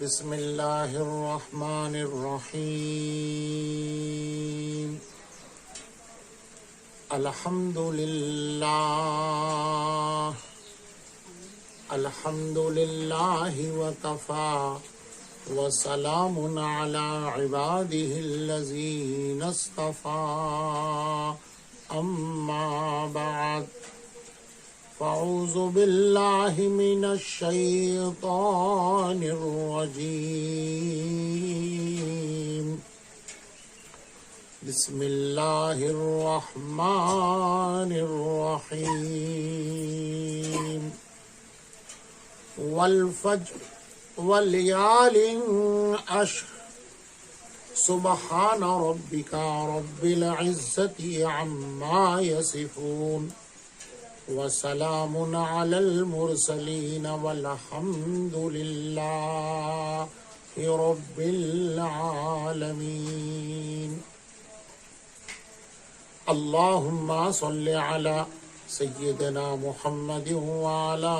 بسم اللہ الرحمن الرحیم الحمد للہ وکفی وسلام علی عباده الذین اصطفی اما بعد فاعوذ باللہ من الشیطان الرجیم بسم اللہ الرحمن الرحیم والفجر ولیال عشر سبحان ربک رب العزة عما یصفون وسلام علی المرسلین والحمد للہ رب العالمین اللہم صل علی سیدنا محمد وعلی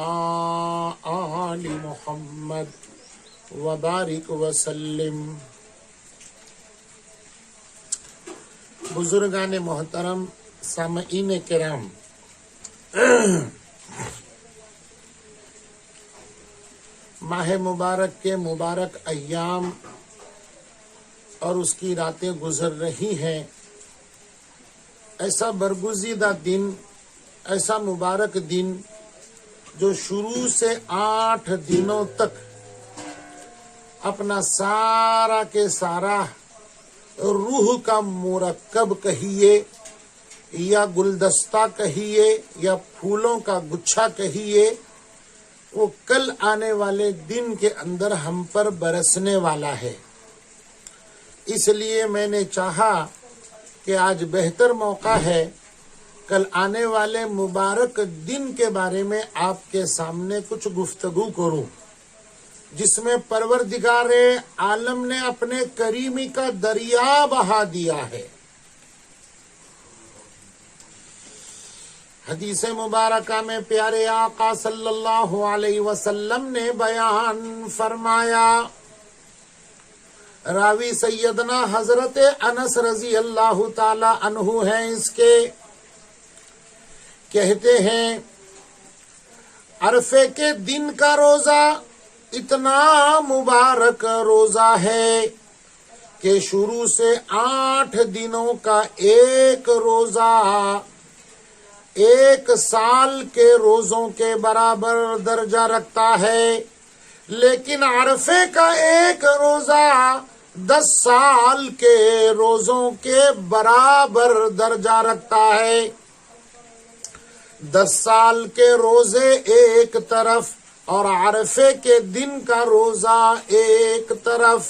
آل محمد وبارک وسلم۔ بزرگان محترم، سامعین کرام، ماہ مبارک کے مبارک ایام اور اس کی راتیں گزر رہی ہیں۔ ایسا برگزیدہ دن، ایسا مبارک دن جو شروع سے 8 دنوں تک اپنا سارا کے سارا روح کا مرکب کہیے یا گلدستہ کہیے یا پھولوں کا گچھا کہیے، وہ کل آنے والے دن کے اندر ہم پر برسنے والا ہے۔ اس لیے میں نے چاہا کہ آج بہتر موقع ہے، کل آنے والے مبارک دن کے بارے میں آپ کے سامنے کچھ گفتگو کروں، جس میں پروردگار عالم نے اپنے کریمی کا دریا بہا دیا ہے۔ حدیث مبارکہ میں پیارے آقا صلی اللہ علیہ وسلم نے بیان فرمایا، راوی سیدنا حضرت انس رضی اللہ تعالی عنہ ہیں، اس کے کہتے ہیں عرفے کے دن کا روزہ اتنا مبارک روزہ ہے کہ شروع سے 8 دنوں کا ایک روزہ 1 سال کے روزوں کے برابر درجہ رکھتا ہے، لیکن عرفے کا ایک روزہ 10 سال کے روزوں کے برابر درجہ رکھتا ہے۔ 10 سال کے روزے ایک طرف اور عرفے کے دن کا روزہ ایک طرف،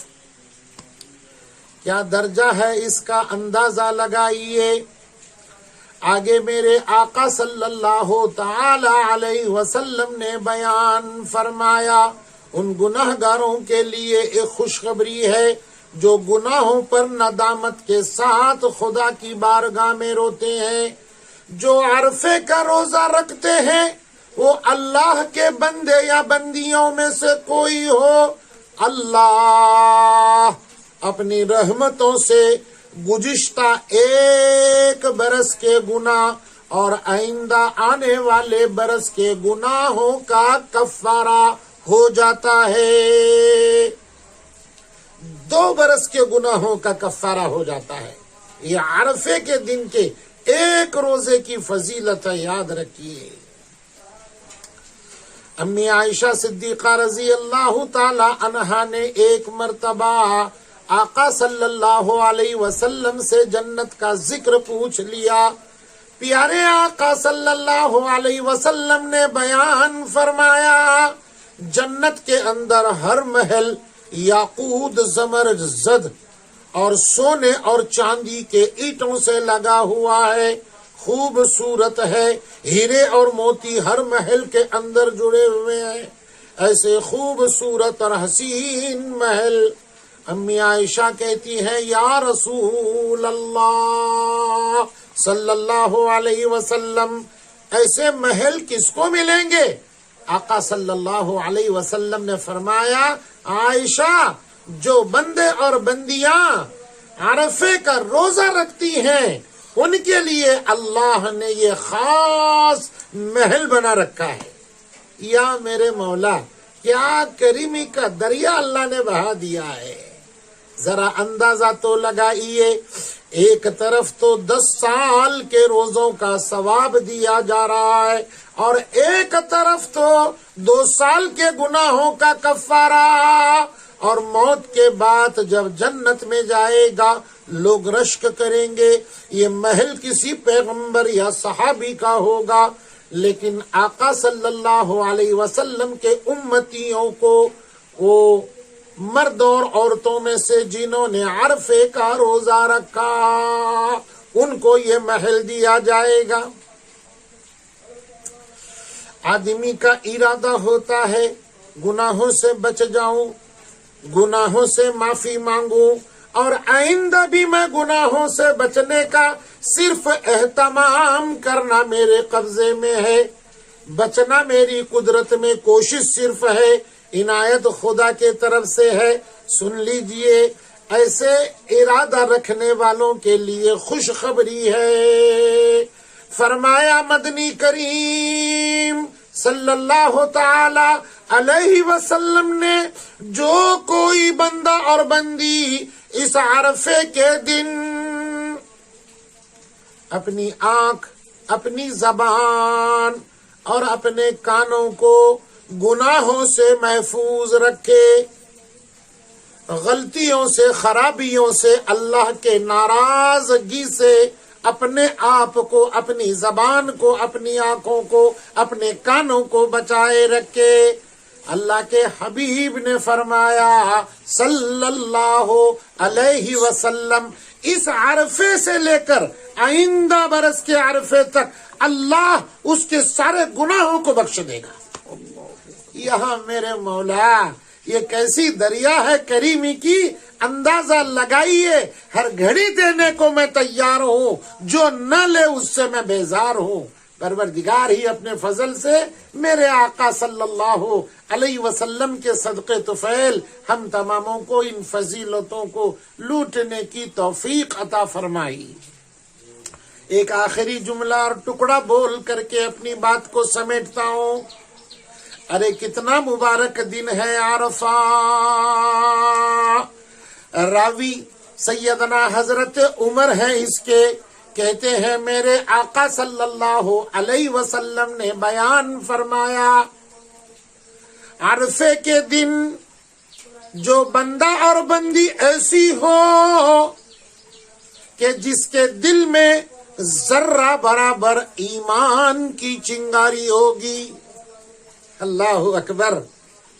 کیا درجہ ہے اس کا اندازہ لگائیے۔ آگے میرے آقا صلی اللہ تعالی علیہ وسلم نے بیان فرمایا، ان گناہ گاروں کے لیے ایک خوشخبری ہے جو گناہوں پر ندامت کے ساتھ خدا کی بارگاہ میں روتے ہیں۔ جو عرفے کا روزہ رکھتے ہیں، وہ اللہ کے بندے یا بندیوں میں سے کوئی ہو، اللہ اپنی رحمتوں سے گزشتہ 1 برس کے گناہ اور آئندہ آنے والے برس کے گناہوں کا کفارہ ہو جاتا ہے۔ 2 برس کے گناہوں کا کفارہ ہو جاتا ہے۔ یہ عرفے کے دن کے 1 روزے کی فضیلت ہے، یاد رکھیے۔ امی عائشہ صدیقہ رضی اللہ تعالی عنہا نے ایک مرتبہ آقا صلی اللہ علیہ وسلم سے جنت کا ذکر پوچھ لیا۔ پیارے آقا صلی اللہ علیہ وسلم نے بیان فرمایا، جنت کے اندر ہر محل یاقوت، زمرجد اور سونے اور چاندی کے اینٹوں سے لگا ہوا ہے، خوبصورت ہے، ہیرے اور موتی ہر محل کے اندر جڑے ہوئے ہیں۔ ایسے خوبصورت اور حسین محل، امی عائشہ کہتی ہیں یا رسول اللہ صلی اللہ علیہ وسلم، ایسے محل کس کو ملیں گے؟ آقا صلی اللہ علیہ وسلم نے فرمایا عائشہ جو بندے اور بندیاں عرفے کا روزہ رکھتی ہیں ان کے لیے اللہ نے یہ خاص محل بنا رکھا ہے۔ یا میرے مولا کیا کریمی کا دریا اللہ نے بہا دیا ہے، ذرا اندازہ تو لگائیے۔ ایک طرف تو 10 سال کے روزوں کا ثواب دیا جا رہا ہے اور ایک طرف تو 2 سال کے گناہوں کا کفارہ، اور موت کے بعد جب جنت میں جائے گا لوگ رشک کریں گے یہ محل کسی پیغمبر یا صحابی کا ہوگا، لیکن آقا صلی اللہ علیہ وسلم کے امتیوں کو، وہ مرد اور عورتوں میں سے جنہوں نے عرفے کا روزہ رکھا، ان کو یہ محل دیا جائے گا۔ آدمی کا ارادہ ہوتا ہے گناہوں سے بچ جاؤں، گناہوں سے معافی مانگوں، اور آئندہ بھی میں گناہوں سے بچنے کا صرف اہتمام کرنا میرے قبضے میں ہے، بچنا میری قدرت میں، کوشش صرف ہے، عنایت خدا کے طرف سے ہے۔ سن لیجئے ایسے ارادہ رکھنے والوں کے لیے خوشخبری ہے۔ فرمایا مدنی کریم صلی اللہ تعالی علیہ وسلم نے، جو کوئی بندہ اور بندی اس عرفے کے دن اپنی آنکھ، اپنی زبان اور اپنے کانوں کو گناہوں سے محفوظ رکھے، غلطیوں سے، خرابیوں سے، اللہ کے ناراضگی سے اپنے آپ کو، اپنی زبان کو، اپنی آنکھوں کو، اپنے کانوں کو بچائے رکھے۔ اللہ کے حبیب نے فرمایا صلی اللہ علیہ وسلم، اس عرفے سے لے کر آئندہ برس کے عرفے تک اللہ اس کے سارے گناہوں کو بخش دے گا۔ یہاں میرے مولا یہ کیسی دریا ہے کریمی کی، اندازہ لگائیے۔ ہر گھڑی دینے کو میں تیار ہوں، جو نہ لے اس سے میں بیزار ہوں۔ پروردگار ہی اپنے فضل سے میرے آقا صلی اللہ علیہ وسلم کے صدقے طفیل ہم تماموں کو ان فضیلتوں کو لوٹنے کی توفیق عطا فرمائی۔ ایک آخری جملہ اور ٹکڑا بول کر کے اپنی بات کو سمیٹتا ہوں۔ ارے کتنا مبارک دن ہے عرفہ۔ راوی سیدنا حضرت عمر ہے اس کے، کہتے ہیں میرے آقا صلی اللہ علیہ وسلم نے بیان فرمایا، عرفے کے دن جو بندہ اور بندی ایسی ہو کہ جس کے دل میں ذرہ برابر ایمان کی چنگاری ہوگی، اللہ اکبر،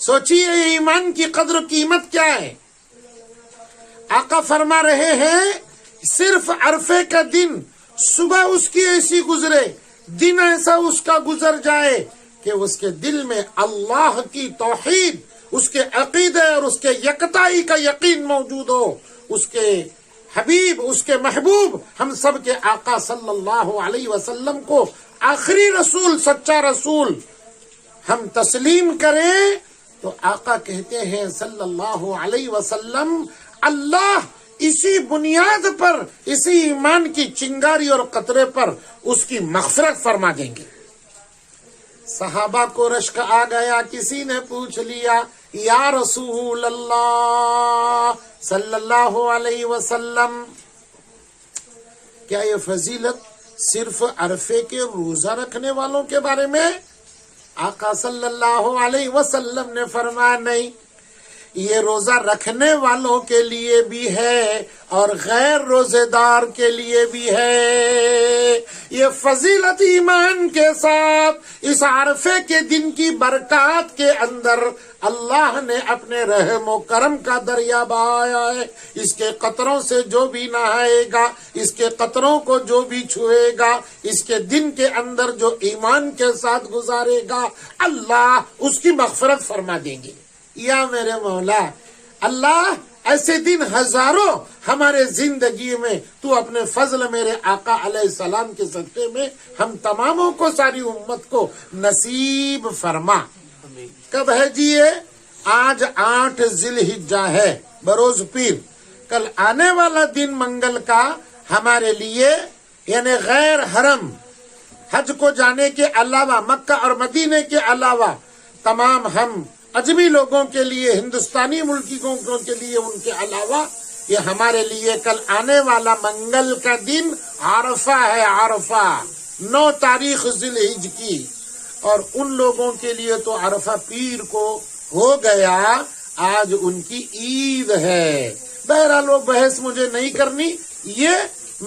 سوچیے ایمان کی قدر و قیمت کیا ہے۔ آقا فرما رہے ہیں صرف عرفے کا دن، صبح اس کی ایسی گزرے، دن ایسا اس کا گزر جائے کہ اس کے دل میں اللہ کی توحید، اس کے عقیدے اور اس کے یکتائی کا یقین موجود ہو، اس کے حبیب، اس کے محبوب، ہم سب کے آقا صلی اللہ علیہ وسلم کو آخری رسول، سچا رسول ہم تسلیم کریں، تو آقا کہتے ہیں صلی اللہ علیہ وسلم، اللہ اسی بنیاد پر، اسی ایمان کی چنگاری اور قطرے پر اس کی مغفرت فرما دیں گے۔ صحابہ کو رشک آ گیا، کسی نے پوچھ لیا یا رسول اللہ صلی اللہ علیہ وسلم، کیا یہ فضیلت صرف عرفے کے روزہ رکھنے والوں کے بارے میں؟ آقا صلی اللہ علیہ وسلم نے فرمایا نہیں، یہ روزہ رکھنے والوں کے لیے بھی ہے اور غیر روزے دار کے لیے بھی ہے۔ یہ فضیلت ایمان کے ساتھ اس عرفے کے دن کی برکات کے اندر اللہ نے اپنے رحم و کرم کا دریا بہایا ہے۔ اس کے قطروں سے جو بھی نہائے گا، اس کے قطروں کو جو بھی چھوئے گا، اس کے دن کے اندر جو ایمان کے ساتھ گزارے گا، اللہ اس کی مغفرت فرما دیں گے۔ یا میرے مولا، اللہ ایسے دن ہزاروں ہمارے زندگی میں تو اپنے فضل میرے آقا علیہ السلام کے صدقے میں ہم تماموں کو، ساری امت کو نصیب فرما۔ کب ہے جی یہ؟ آج 8 ذی الحجہ ہے بروز پیر. کل آنے والا دن منگل کا ہمارے لیے یعنی غیر حرم حج کو جانے کے علاوہ مکہ اور مدینے کے علاوہ تمام ہم اجمی لوگوں کے لیے ہندوستانی ملکیوں کے لیے ان کے علاوہ یہ ہمارے لیے کل آنے والا منگل کا دن عرفہ ہے. عرفہ 9 تاریخ ذی الحجہ کی. اور ان لوگوں کے لیے تو عرفہ پیر کو ہو گیا, آج ان کی عید ہے. بہرحال وہ بحث مجھے نہیں کرنی, یہ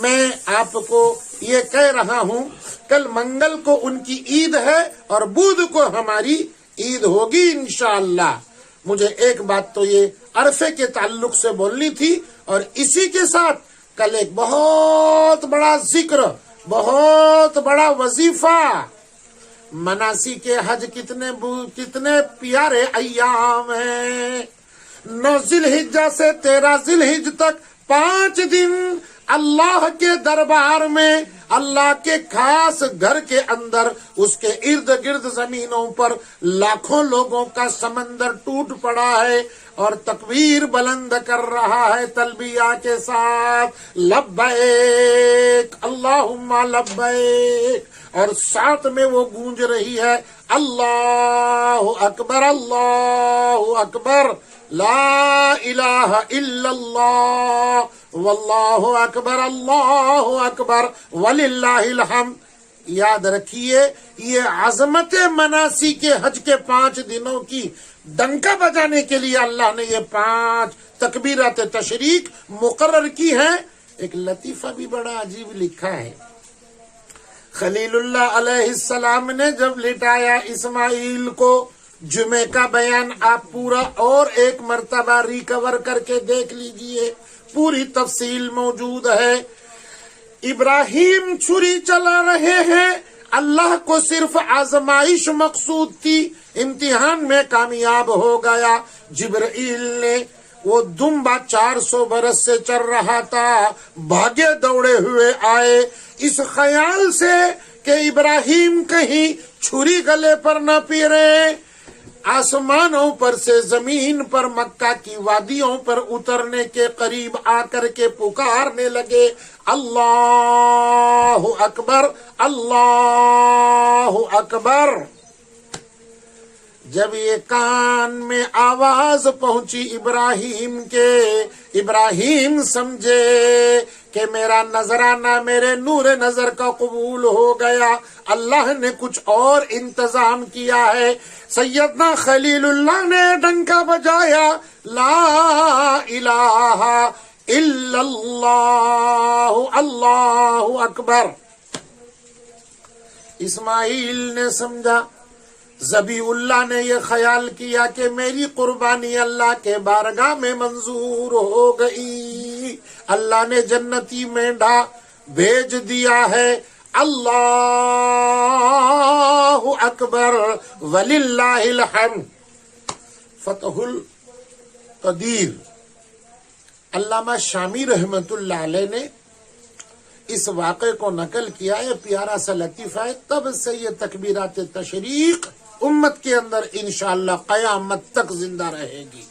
میں آپ کو یہ کہہ رہا ہوں کل منگل کو ان کی عید ہے اور بدھ کو ہماری عید ہوگی انشاءاللہ. مجھے ایک بات تو یہ عرفے کے تعلق سے بولنی تھی, اور اسی کے ساتھ کل ایک بہت بڑا ذکر, بہت بڑا وظیفہ. مناسک حج کتنے پیارے ایام ہیں. 9 ذی الحجہ سے 13 ذی الحجہ تک 5 دن اللہ کے دربار میں, اللہ کے خاص گھر کے اندر, اس کے ارد گرد زمینوں پر لاکھوں لوگوں کا سمندر ٹوٹ پڑا ہے اور تکبیر بلند کر رہا ہے تلبیہ کے ساتھ, لبیک اللہم لبیک, اور ساتھ میں وہ گونج رہی ہے اللہ اکبر اللہ اکبر, لا الہ الا اللہ واللہ اکبر اللہ اکبر وللہ الحمد. یاد رکھیے یہ عظمت مناسک حج کے 5 دنوں کی ڈنکا بجانے کے لیے اللہ نے یہ 5 تکبیرات تشریق مقرر کی ہیں. ایک لطیفہ بھی بڑا عجیب لکھا ہے. خلیل اللہ علیہ السلام نے جب لٹایا اسماعیل کو, جمعے کا بیان آپ پورا اور ایک مرتبہ ریکور کر کے دیکھ لیجئے, پوری تفصیل موجود ہے. ابراہیم چھری چلا رہے ہیں, اللہ کو صرف آزمائش مقصود تھی, امتحان میں کامیاب ہو گیا. جبرائیل نے وہ دمبا 400 برس سے چل رہا تھا, بھاگے دوڑے ہوئے آئے اس خیال سے کہ ابراہیم کہیں چھری گلے پر نہ پیرے. آسمانوں پر سے زمین پر مکہ کی وادیوں پر اترنے کے قریب آ کر کے پکارنے لگے, اللہ اکبر اللہ اکبر. جب یہ کان میں آواز پہنچی ابراہیم کے, ابراہیم سمجھے کہ میرا نذرانہ میرے نور نظر کا قبول ہو گیا, اللہ نے کچھ اور انتظام کیا ہے. سیدنا خلیل اللہ نے ڈنکا بجایا, لا الہ الا اللہ اللہ اکبر. اسماعیل نے سمجھا, ذبیح اللہ نے یہ خیال کیا کہ میری قربانی اللہ کے بارگاہ میں منظور ہو گئی. اللہ نے جنتی مینڈھا بھیج دیا ہے, اللہ اکبر وللہ الحمد. فتح القدیر علامہ شامی رحمت اللہ علیہ نے اس واقعے کو نقل کیا ہے, پیارا سا لطیفہ ہے. تب سے یہ تکبیرات تشریق امت کے اندر انشاءاللہ قیامت تک زندہ رہے گی.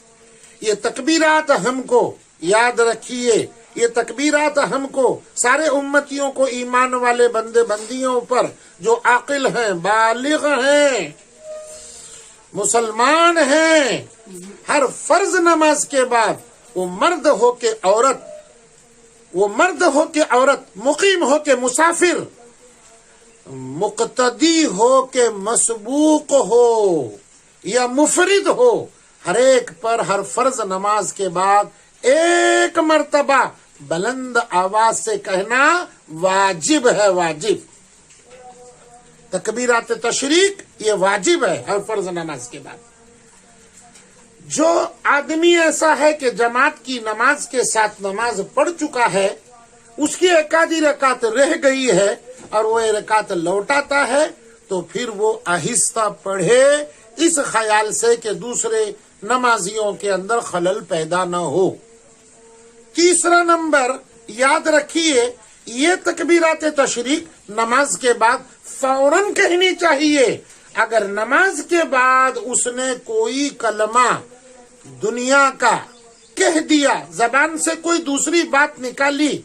یہ تکبیرات ہم کو یاد رکھیے, یہ تکبیرات ہم کو سارے امتیوں کو, ایمان والے بندے بندیوں پر جو عاقل ہیں, بالغ ہیں, مسلمان ہیں, ہر فرض نماز کے بعد وہ مرد ہو کے عورت, وہ مرد ہو کے عورت, مقیم ہو کے مسافر, مقتدی ہو کے مسبوق ہو یا مفرد ہو, ہر ایک پر ہر فرض نماز کے بعد ایک مرتبہ بلند آواز سے کہنا واجب ہے. واجب تکبیرات تشریق یہ واجب ہے ہر فرض نماز کے بعد. جو آدمی ایسا ہے کہ جماعت کی نماز کے ساتھ نماز پڑھ چکا ہے, اس کی ایک آدھی رکعت رہ گئی ہے اور وہ رکعت لوٹاتا ہے, تو پھر وہ آہستہ پڑھے اس خیال سے کہ دوسرے نمازیوں کے اندر خلل پیدا نہ ہو. تیسرا نمبر یاد رکھیے, یہ تکبیرات تشریق نماز کے بعد فوراً کہنی چاہیے. اگر نماز کے بعد اس نے کوئی کلمہ دنیا کا کہہ دیا، زبان سے کوئی دوسری بات نکالی،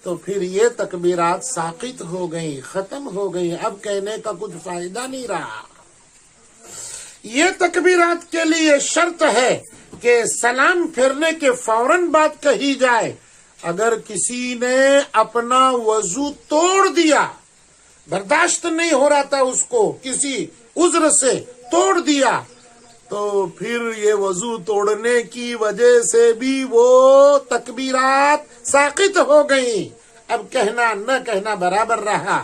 تو پھر یہ تکبیرات ساقط ہو گئی، ختم ہو گئی، اب کہنے کا کچھ فائدہ نہیں رہا۔ یہ تکبیرات کے لیے شرط ہے کہ سلام پھرنے کے فوراً بات کہی جائے۔ اگر کسی نے اپنا وضو توڑ دیا، برداشت نہیں ہو رہا تھا اس کو، کسی عذر سے توڑ دیا، تو پھر یہ وضو توڑنے کی وجہ سے بھی وہ تکبیرات ساقط ہو گئیں، اب کہنا نہ کہنا برابر رہا۔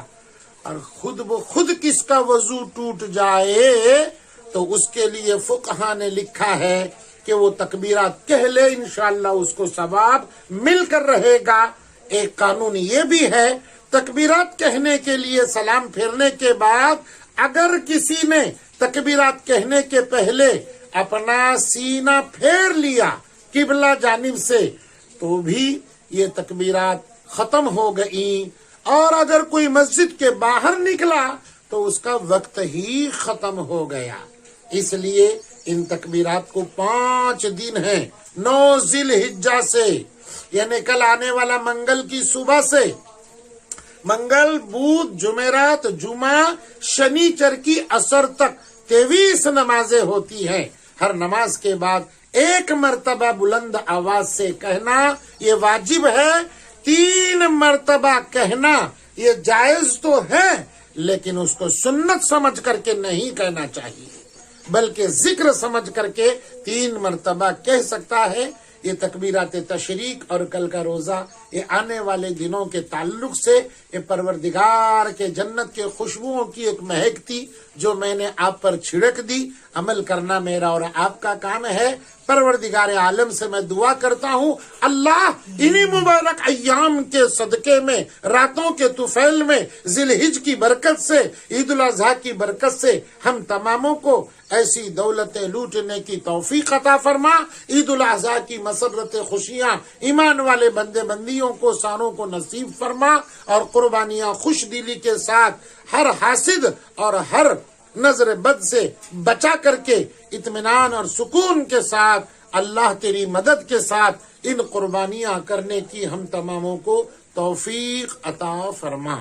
اور خود بخود کس کا وضو ٹوٹ جائے تو اس کے لیے فقہا نے لکھا ہے کہ وہ تکبیرات کہہ لے، انشاءاللہ اس کو ثواب مل کر رہے گا۔ ایک قانون یہ بھی ہے، تکبیرات کہنے کے لیے سلام پھیرنے کے بعد اگر کسی نے تکبیرات کہنے کے پہلے اپنا سینہ پھیر لیا قبلہ جانب سے تو بھی یہ تکبیرات ختم ہو گئیں، اور اگر کوئی مسجد کے باہر نکلا تو اس کا وقت ہی ختم ہو گیا۔ اس لیے ان تکبیرات کو 5 دن ہیں، 9 ذی الحجہ سے، یعنی کل آنے والا منگل کی صبح سے، منگل، بدھ، جمعرات، جمعہ، شنیچر کی عصر تک 23 نمازیں ہوتی ہیں۔ ہر نماز کے بعد 1 مرتبہ بلند آواز سے کہنا یہ واجب ہے، 3 مرتبہ کہنا یہ جائز تو ہے، لیکن اس کو سنت سمجھ کر کے نہیں کہنا چاہیے، بلکہ ذکر سمجھ کر کے 3 مرتبہ کہہ سکتا ہے۔ یہ تکبیرات تشریق اور کل کا روزہ یہ آنے والے دنوں کے تعلق سے یہ پروردگار کے جنت کے خوشبوؤں کی ایک مہک تھی جو میں نے آپ پر چھڑک دی۔ عمل کرنا میرا اور آپ کا کام ہے۔ پروردگار عالم سے میں دعا کرتا ہوں، اللہ انہی مبارک ایام کے صدقے میں، راتوں کے طفیل میں، ذی الحج کی برکت سے، عید الاضحیٰ کی برکت سے ہم تماموں کو ایسی دولتیں لوٹنے کی توفیق عطا فرما۔ عید الاضحیٰ کی مسرت خوشیاں ایمان والے بندے بندیوں کو ساروں کو نصیب فرما، اور قربانیاں خوش دلی کے ساتھ ہر حاسد اور ہر نظر بد سے بچا کر کے اطمینان اور سکون کے ساتھ اللہ تیری مدد کے ساتھ ان قربانیاں کرنے کی ہم تماموں کو توفیق عطا فرما۔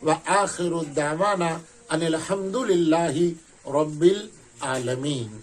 وآخر الدعوانا ان الحمد للہ رب العالمین۔